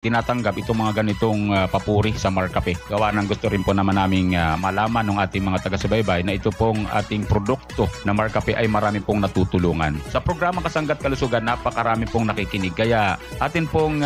tinatanggap itong mga ganitong papuri sa Markape. Gawa ng gusto rin po naman naming malaman ng ating mga taga-subaybay na ito pong ating produkto na Markape ay marami pong natutulungan. Sa programa Kasanggat Kalusugan, napakarami pong nakikinig. Kaya atin pong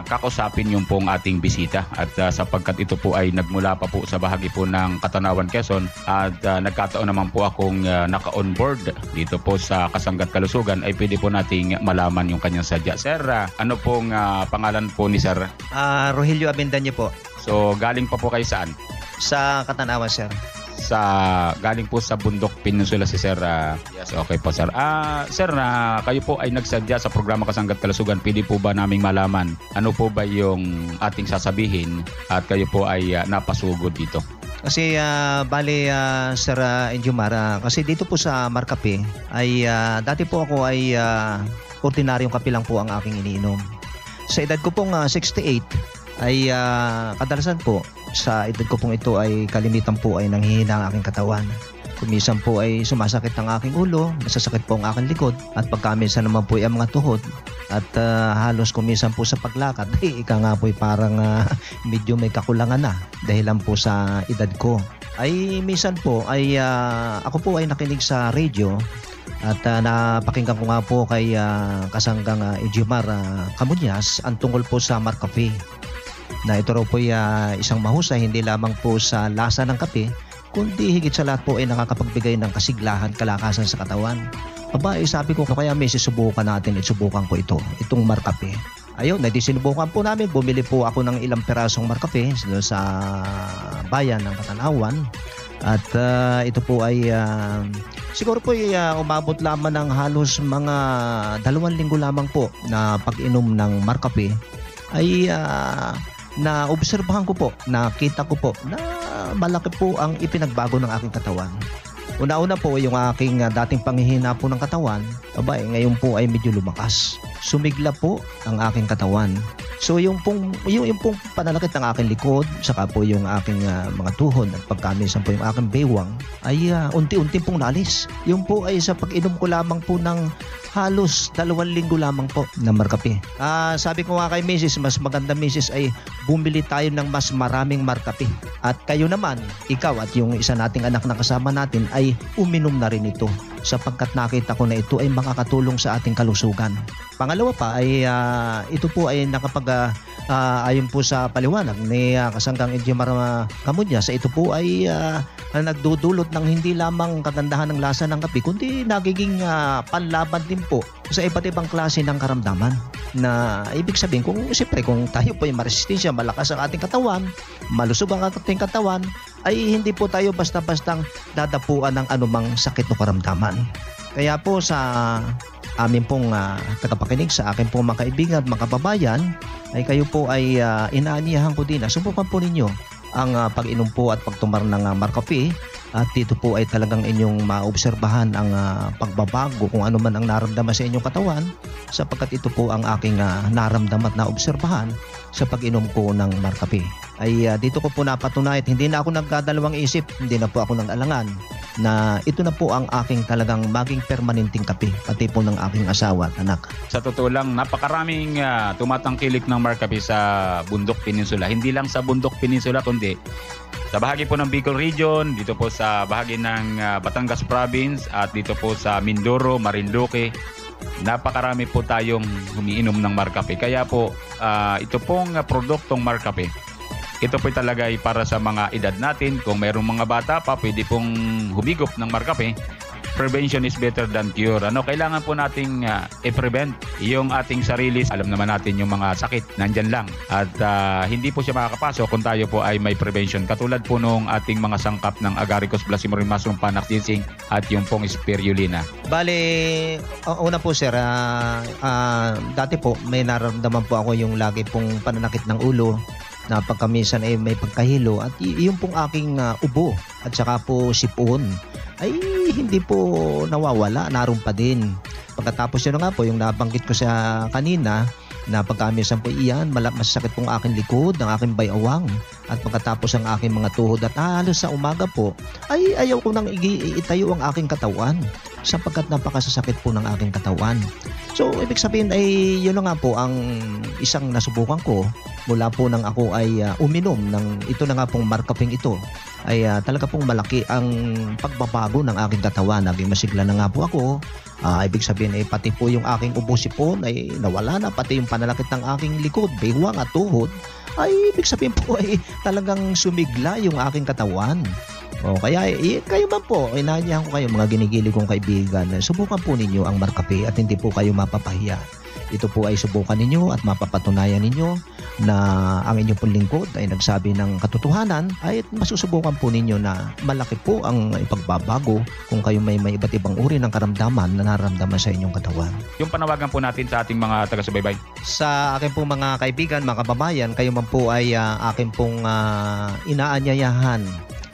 kakusapin yung pong ating bisita. At sapagkat ito po ay nagmula pa po sa bahagi po ng Katanawan, Quezon, at nagkataon naman po akong naka-on board dito po sa Kasanggat Kalusugan, ay pwede po nating malaman yung kanyang sadya. Sir, ano pong pangalan po ni Sir? Rogelio Abendaño po. So, galing pa po kayo saan? Sa Katanawan, sir. Galing po sa Bundok Peninsula si Sir. Yes, okay po, Sir. Sir, kayo po ay nagsadya sa programa Kasanggat Kalusugan. Pwede po ba naming malaman ano po ba yung ating sasabihin at kayo po ay napasugod dito? Kasi Sir Enjumar, kasi dito po sa Markape ay dati po ako ay ordinaryong kape lang po ang aking iniinom. Sa edad ko pong 68 ay kadalasan po sa edad ko pong ito ay kalimitan po ay nanghihina ang aking katawan. Kuminsan po ay sumasakit ang aking ulo, nasasakit po ang aking likod, at pagkaminsan naman po ay ang mga tuhod, at halos kuminsan po sa paglakad ay ika nga po ay parang medyo may kakulangan na dahilan po sa edad ko. Ay minsan po ay ako po ay nakinig sa radio. At napakinggan ko nga po kay Kasanggang Enjumar Camuñas ang tungkol po sa Markape. Na ito raw po ay isang mahusay hindi lamang po sa lasa ng kape, kundi higit sa lahat po ay nakakapagbigay ng kasiglahan, kalakasan sa katawan. Aba, sabi ko kaya may susubukan natin, subukan ko itong Markape. Ayun, sinubukan po namin, bumili po ako ng ilang perasong Markape sa bayan ng Katanawan. At ito po ay siguro po ay umabot lamang ng halos mga 2 linggo lamang po na pag-inom ng Markape ay naobserbahan ko po, nakita ko po na malaki po ang ipinagbago ng aking katawan. Una-una po yung aking dating panghihina po ng katawan, ngayon po ay medyo lumakas. Sumigla po ang aking katawan. So yung pong panalakit ng aking likod, saka po yung aking mga tuhod at pagkaminsan po yung aking bewang ay unti-unti pong nalis. Yung po ay sa pag-inom ko lamang po ng halos 2 linggo lamang po na Markape. Sabi ko nga kay Mrs., mas maganda Mrs. ay bumili tayo ng mas maraming Markape. At kayo naman, ikaw at yung isa nating anak na kasama natin ay uminom na rin ito sapagkat nakita ko na ito ay makakatulong sa ating kalusugan. Pangalawa pa ay ito po ay ayon po sa paliwanag ni Kasanggang Enjumar Camuñas, ito po ay nagdudulot ng hindi lamang kagandahan ng lasa ng kape, kundi nagiging panlaban din po sa iba't ibang klase ng karamdaman. Na ibig sabihin, kung tayo po ay maresistensya, malakas ang ating katawan, malusog ang ating katawan, ay hindi po tayo basta-bastang dadapuan ng anumang sakit o karamdaman. Kaya po sa amin pong tagapakinig, sa akin pong mga kaibigan at mga kababayan, ay kayo po ay inaanyahan ko din na subukan po ninyo ang pag-inom po at pagtumar ng Markape. At dito po ay talagang inyong maobserbahan ang pagbabago kung ano man ang naramdaman sa inyong katawan, sapagkat ito po ang aking naramdaman at naobserbahan sa pag-inom ko ng Markape. Ay dito ko po napatunayan, hindi na ako nagkadalawang isip, hindi na po ako nag-alangan na ito na po ang aking talagang maging permanenteng kape, pati po ng aking asawa at anak. Sa totoo lang, napakaraming tumatangkilik ng Markape sa Bundok Peninsula. Hindi lang sa Bundok Peninsula, kundi sa bahagi po ng Bicol Region, dito po sa bahagi ng Batangas Province, at dito po sa Mindoro, Marinduque. Napakarami po tayong humiinom ng Markape. Kaya po, ito pong produktong Markape, ito po talaga ay para sa mga edad natin. Kung mayroong mga bata pa, pwede pong humigop ng Markape. Prevention is better than cure. Kailangan po nating i-prevent yung ating sarili. Alam naman natin yung mga sakit, nandyan lang. At hindi po siya makakapasok kung tayo po ay may prevention. Katulad po nung ating mga sangkap ng Agaricus plasmodium, Panax ginseng, at yung pong spirulina. Bale, una po sir, dati po may nararamdaman po ako yung lagi pong pananakit ng ulo, na pagkamisan ay may pagkahilo, at yung pong aking ubo at saka po sipon ay hindi po nawawala, naroon pa din. Pagkatapos yun nga po, yung nabanggit ko sa kanina, na pagkamisan po iyan, masakit pong aking likod, ang aking bayawang at pagkatapos ang aking mga tuhod at halos sa umaga po ay ayaw ko nang itayo ang aking katawan sapagkat napakasasakit po ng aking katawan. So ibig sabihin ay yun na nga po ang isang nasubukan ko mula po nang ako ay uminom ng ito na nga pong Markaping ito ay talaga pong malaki ang pagbabago ng aking katawan. Naging masigla na nga po ako. Ibig sabihin ay pati po yung aking ubo-sipon ay nawala na, pati yung panalakit ng aking likod, baywang at tuhod ay ibig sabihin po ay talagang sumigla yung aking katawan. Kaya kayo man po, inaanyahan ko kayo mga ginigilig kong kaibigan, subukan po ninyo ang Markape at hindi po kayo mapapahiya. Ito po ay subukan ninyo at mapapatunayan ninyo na ang inyong pong lingkod ay nagsabi ng katotohanan ay masusubukan po ninyo na malaki po ang ipagbabago kung kayo may iba't ibang uri ng karamdaman na nararamdaman sa inyong katawan. Yung panawagan po natin sa ating mga taga-subaybay. Sa akin pong mga kaibigan, mga kababayan, kayo man po ay akin pong inaanyayahan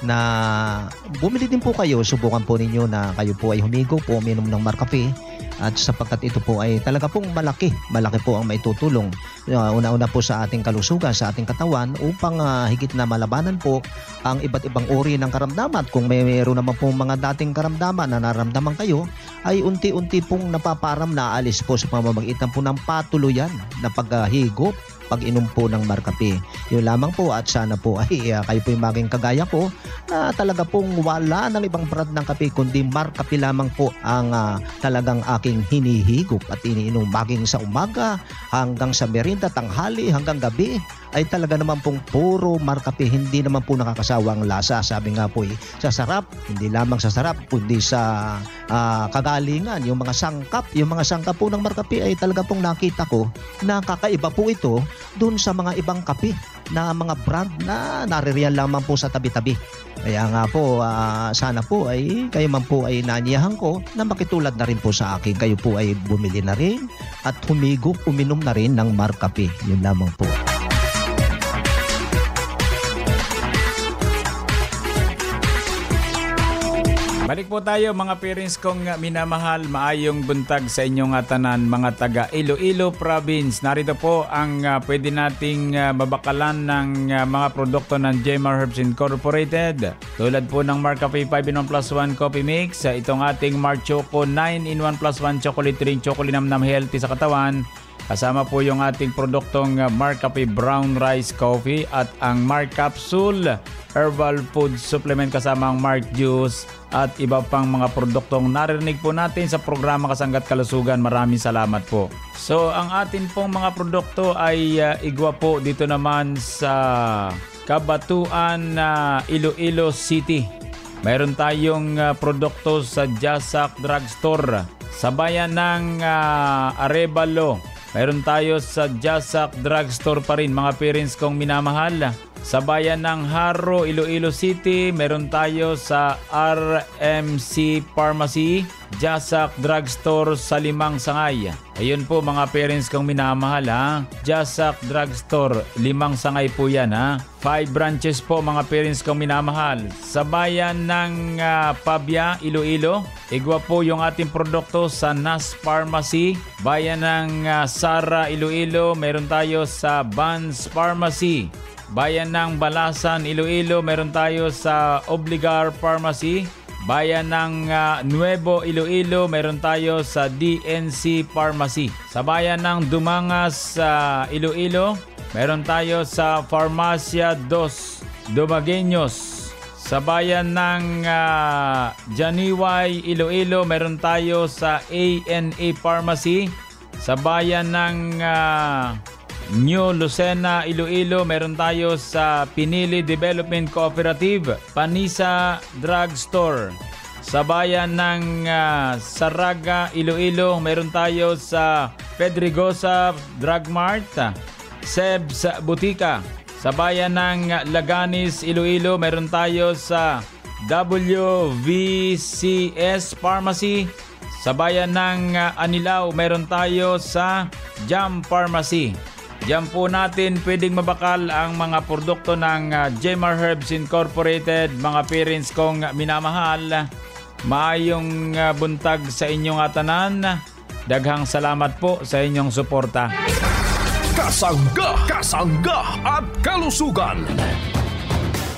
na bumili din po kayo, subukan po ninyo na kayo po ay humigo po, uminom ng Markape at sapagkat ito po ay talaga pong malaki po ang maitutulong una-una po sa ating kalusugan, sa ating katawan upang higit na malabanan po ang iba't ibang uri ng karamdaman. Kung mayroon naman po mga dating karamdaman na nararamdaman kayo ay unti-unti pong napaparam na alis po sa pamamagitan po ng patuluyan na paghigop, pag-inom po ng Markape. Yun lamang po at sana po ay kayo po yung maging kagaya ko na talaga pong wala ng ibang brand ng kape kundi Markape lamang po ang talagang aking hinihigop at iniinom maging sa umaga hanggang sa merienda, tanghali hanggang gabi ay talaga naman pong puro Markape. Hindi naman po nakakasawang lasa. Sabi nga po sa sarap, hindi lamang sa sarap kundi sa kagalingan, yung mga sangkap po ng Markape ay talaga pong nakita ko na kakaiba po ito doon sa mga ibang kape na mga brand na naririyan lamang po sa tabi-tabi. Kaya nga po sana po ay kayo man po ay naanyahan ko na makitulad na rin po sa akin. Kayo po ay bumili na rin at humigop, uminom na rin ng Markape. Yun lamang po. Balik po tayo mga parents kong minamahal, maayong buntag sa inyong tanan mga taga Iloilo Province. Narito po ang pwede nating mabakalan ng mga produkto ng Jemar Herbs Incorporated. Tulad po ng Markape 5-in-1 plus 1 coffee mix, itong ating Mar Choco 9-in-1 plus 1 chocolate drink, chocolinamnam healthy sa katawan. Kasama po yung ating produktong Markape Brown Rice Coffee at ang Mark Capsule Herbal Food Supplement kasama ang Mark Juice at iba pang mga produktong narinig po natin sa programa Kasanggat Kalusugan. Maraming salamat po. So ang atin pong mga produkto ay igwa po dito naman sa Kabatuan, Iloilo City. Mayroon tayong produkto sa Jasak Drugstore. Sa bayan ng Arevalo, mayroon tayo sa Jasak Drugstore pa rin mga parents kong minamahal. Sa bayan ng Haro, Iloilo City, meron tayo sa RMC Pharmacy, Jasak Drugstore sa Limang Sangay. Ayun po mga parents kong minamahal ha. Jasak Drugstore, Limang Sangay po yan ha. 5 branches po mga parents kong minamahal. Sa bayan ng Pabia, Iloilo, igwa po yung ating produkto sa Nas Pharmacy. Bayan ng Sara, Iloilo, meron tayo sa Vans Pharmacy. Bayan ng Balasan, Iloilo, meron tayo sa Obligar Pharmacy. Bayan ng Nuevo, Iloilo, meron tayo sa DNC Pharmacy. Sa bayan ng Dumangas, Iloilo, meron tayo sa Farmacia Dos Dumagueños. Sa bayan ng Janiway, Iloilo, meron tayo sa ANA Pharmacy. Sa bayan ng New Lucena, Iloilo, meron tayo sa Pinili Development Cooperative, Panisa Drugstore. Sa bayan ng Saraga, Iloilo, meron tayo sa Pedregosa Drug Mart, Sebs Butika. Sa bayan ng Laganis, Iloilo, meron tayo sa WVCS Pharmacy. Sa bayan ng Anilao, meron tayo sa Jam Pharmacy. Diyan po natin pwedeng mabakal ang mga produkto ng Jemar Herbs Incorporated. Mga parents kong minamahal, maayong buntag sa inyong tanan. Daghang salamat po sa inyong suporta. Kasangga at kalusugan.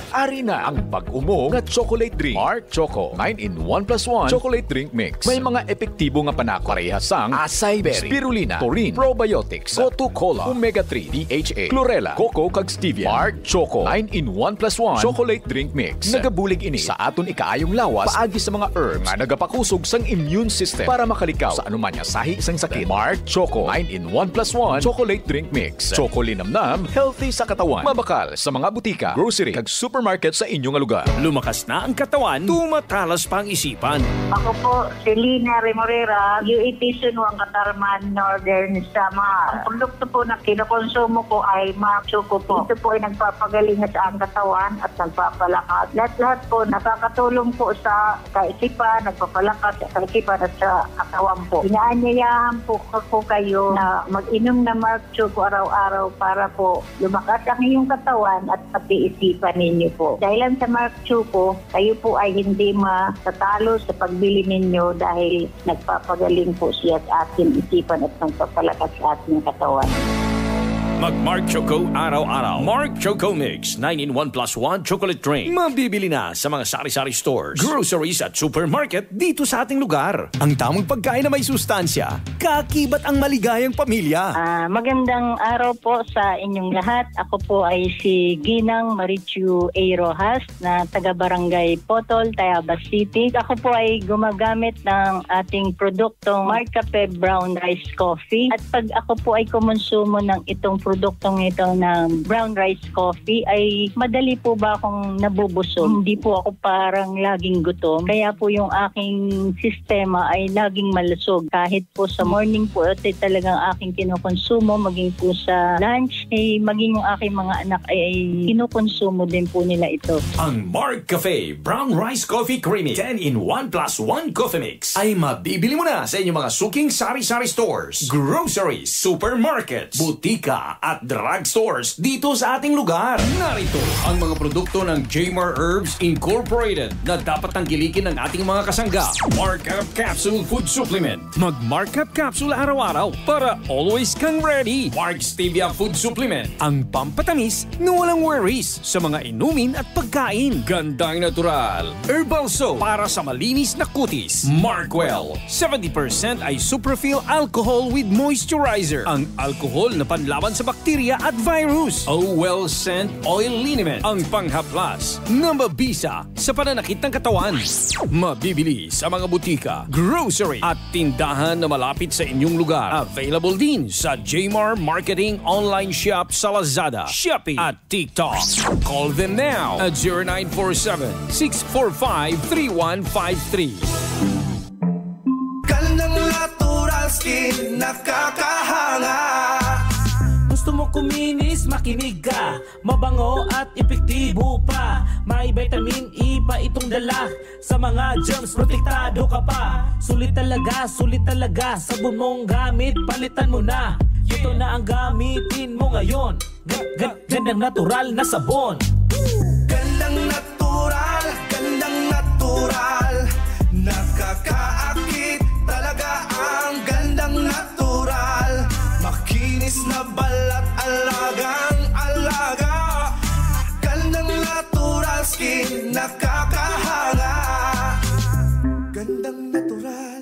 Ari na ang pag-umo nga chocolate drink. Mark Choco 9-in-1 plus 1 chocolate drink mix. May mga epektibo nga panako parehasang acai berry, spirulina, taurine, probiotics, Gotu Cola, omega-3, DHA, chlorella, cocoa kag stevia. Mark Choco 9-in-1 plus 1 chocolate drink mix. Nagabulig ini sa aton ikaayong lawas paagi sa mga herbs nga nagapakusog sang immune system para makalikaw sa anuman nga sahi sang sakit. Mark Choco 9-in-1 plus 1 chocolate drink mix. Choco linamnam, healthy sa katawan. Mabakal sa mga butika, grocery kag supermarket sa inyong lugar. Lumakas na ang katawan, tumatalas pa ang isipan. Ako po, Celina Remorera, UAP Sunuang Katarman Northern Samar. Ang produkto po na kinokonsumo ko ay Mark Choco po. Ito po ay nagpapagaling sa ang katawan at nagpapalakas. Lahat-lahat po nakakatulong po sa kaisipan, nagpapalakas sa kaisipan at sa katawan po. Inaanyayahan po kayo na mag-inom na Mark Choco araw-araw para po lumakas ang iyong katawan at pati isipan ninyo po. Dahil sa Mark Choco, kayo po ay hindi matatalo sa pagbili ninyo dahil nagpapagaling po siya sa ating isipan at nagpapalakas sa ating katawan. Mag-Mark Choco araw-araw. Mark Choco Mix 9-in-1 plus 1 chocolate drink. Mabibili na sa mga sari-sari stores, groceries at supermarket dito sa ating lugar. Ang tamang pagkain na may sustansya, kakibat ang maligayang pamilya. Magandang araw po sa inyong lahat. Ako po ay si Ginang Marichu A. Rojas na taga-barangay Potol, Tayabas City. Ako po ay gumagamit ng ating produktong Mark Cafe Brown Rice Coffee. At pag ako po ay kumonsumo ng itong produktong ito ng brown rice coffee ay madali po ba akong nabubusog. Hindi po ako parang laging gutom. Kaya po yung aking sistema ay laging malusog. Kahit po sa morning po ito talagang aking kinukonsumo, maging po sa lunch, maging yung aking mga anak ay kinukonsumo din po nila ito. Ang Mark Cafe Brown Rice Coffee Creamy 10-in-1 plus 1 coffee mix ay mabibili mo na sa inyong mga suking sari-sari stores, groceries, supermarkets, butika at drugstores dito sa ating lugar. Narito ang mga produkto ng Jmar Herbs Incorporated na dapat tangkilikin ng ating mga kasangga. Markup Capsule Food Supplement. Mag-Markup Capsule araw-araw para always kang ready. Mark Stevia Food Supplement. Ang pampatamis na walang worries sa mga inumin at pagkain. Gandang natural. Herbal soap para sa malinis na kutis. Markwell. 70% ay Superfil alcohol with moisturizer. Ang alcohol na panlaban sa bakterya at virus. O-Well Scent Oil Liniment. Ang panghaplas na mabisa sa pananakit ng katawan. Mabibili sa mga butika, grocery at tindahan na malapit sa inyong lugar. Available din sa Jmar Marketing Online Shop sa Lazada, Shopee at TikTok. Call them now at 0947-645-3153. Gandang natural skin, nakakahanga. Gusto mo kuminis, makinig ka. Mabango at epektibo pa. May vitamin E pa itong dala. Sa mga germs, protektado ka pa. Sulit talaga, sabon mong gamit, palitan mo na. Ito na ang gamitin mo ngayon. Gandang natural na sabon. Gandang natural, nakakaakit talaga ang gandang natural. Makinis na balat, alagang-alaga. Gandang natural skin, nakakahanga. Gandang natural.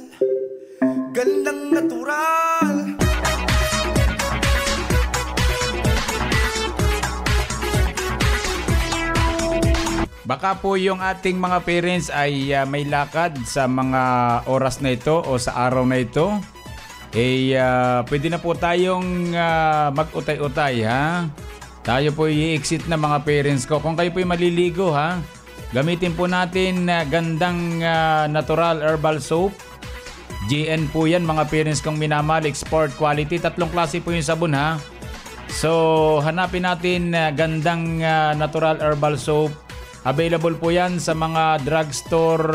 Baka po yung ating mga parents ay may lakad sa mga oras na ito o sa araw na ito. Pwede na po tayong mag-utay-utay, ha? Tayo po i-exit na mga parents ko. Kung kayo po maliligo, ha? Gamitin po natin gandang natural herbal soap. GN po yan, mga parents kong minamahal. Export quality. 3 klase po yung sabon, ha? So, hanapin natin gandang natural herbal soap. Available po yan sa mga drugstore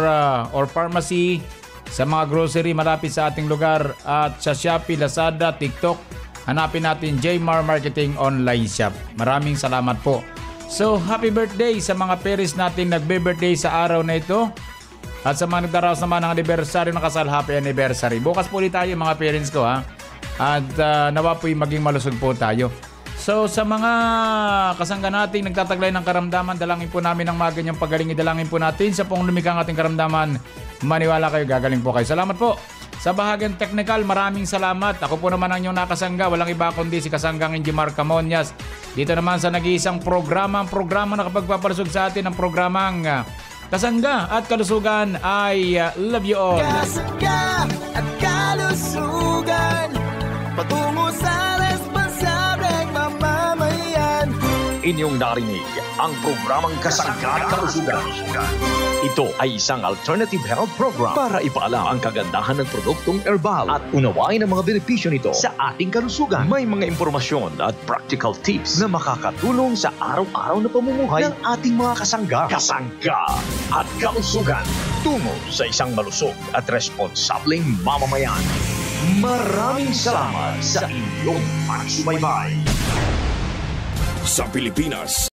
or pharmacy, sa mga grocery malapit sa ating lugar, at sa Shopee, Lazada, TikTok. Hanapin natin Jmar Marketing Online Shop. Maraming salamat po. So, happy birthday sa mga parents natin nagbe-birthday sa araw na ito. At sa mga nagdaraos naman ng anibersaryo ng kasal, happy anniversary. Bukas po ulit tayo mga parents ko, ha. At nawa po'y maging malusog po tayo. So sa mga kasangga nating nagtataglay ng karamdaman, dalangin po namin ang mga ganyang pagaling. Idalangin po natin sa pong lumikha ng ating karamdaman. Maniwala kayo, gagaling po kayo. Salamat po. Sa bahagyang technical, maraming salamat. Ako po naman ang inyong nakasangga. Walang iba kundi si kasanggang Enjimar Camonias. Dito naman sa nag-iisang programa na kapagpapalusog sa atin ang programang Kasangga at Kalusugan. I love you all. Kasangga at Kalusugan, patungo sa responsableng mamamayan. Inyong narinig ang programang Kasangga at Kalusugan. Ito ay isang alternative health program para ipaalam ang kagandahan ng produktong herbal at unawain ang mga benepisyo nito sa ating kalusugan. May mga impormasyon at practical tips na makakatulong sa araw-araw na pamumuhay ng ating mga kasangga. Kasangga at Kalusugan, tungo sa isang malusog at responsableng mamamayan. Maraming salamat sa inyong pagsubaybay. Sa Pilipinas,